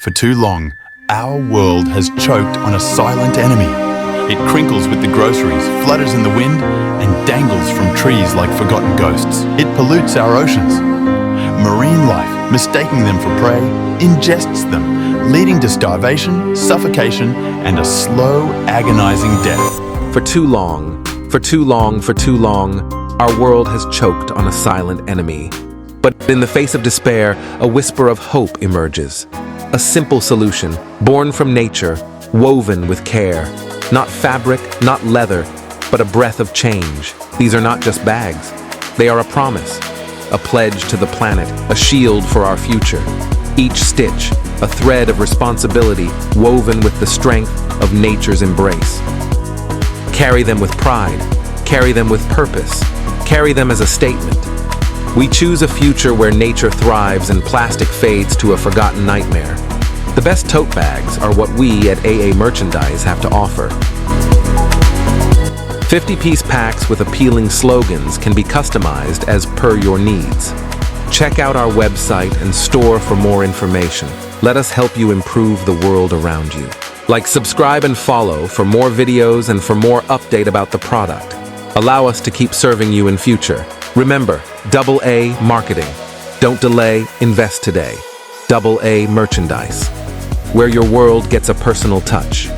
For too long, our world has choked on a silent enemy. It crinkles with the groceries, flutters in the wind, and dangles from trees like forgotten ghosts. It pollutes our oceans. Marine life, mistaking them for prey, ingests them, leading to starvation, suffocation, and a slow, agonizing death. For too long, our world has choked on a silent enemy. But in the face of despair, a whisper of hope emerges. A simple solution, born from nature, woven with care. Not fabric, not leather, but a breath of change. These are not just bags. They are a promise, a pledge to the planet, a shield for our future. Each stitch, a thread of responsibility woven with the strength of nature's embrace. Carry them with pride, carry them with purpose, carry them as a statement. We choose a future where nature thrives and plastic fades to a forgotten nightmare. The best tote bags are what we at AA Merchandise have to offer. 50-piece packs with appealing slogans can be customized as per your needs. Check out our website and store for more information. Let us help you improve the world around you. Like, subscribe, and follow for more videos and for more update about the product. Allow us to keep serving you in future. Remember, AA Marketing. Don't delay, invest today. AA Merchandise, where your world gets a personal touch.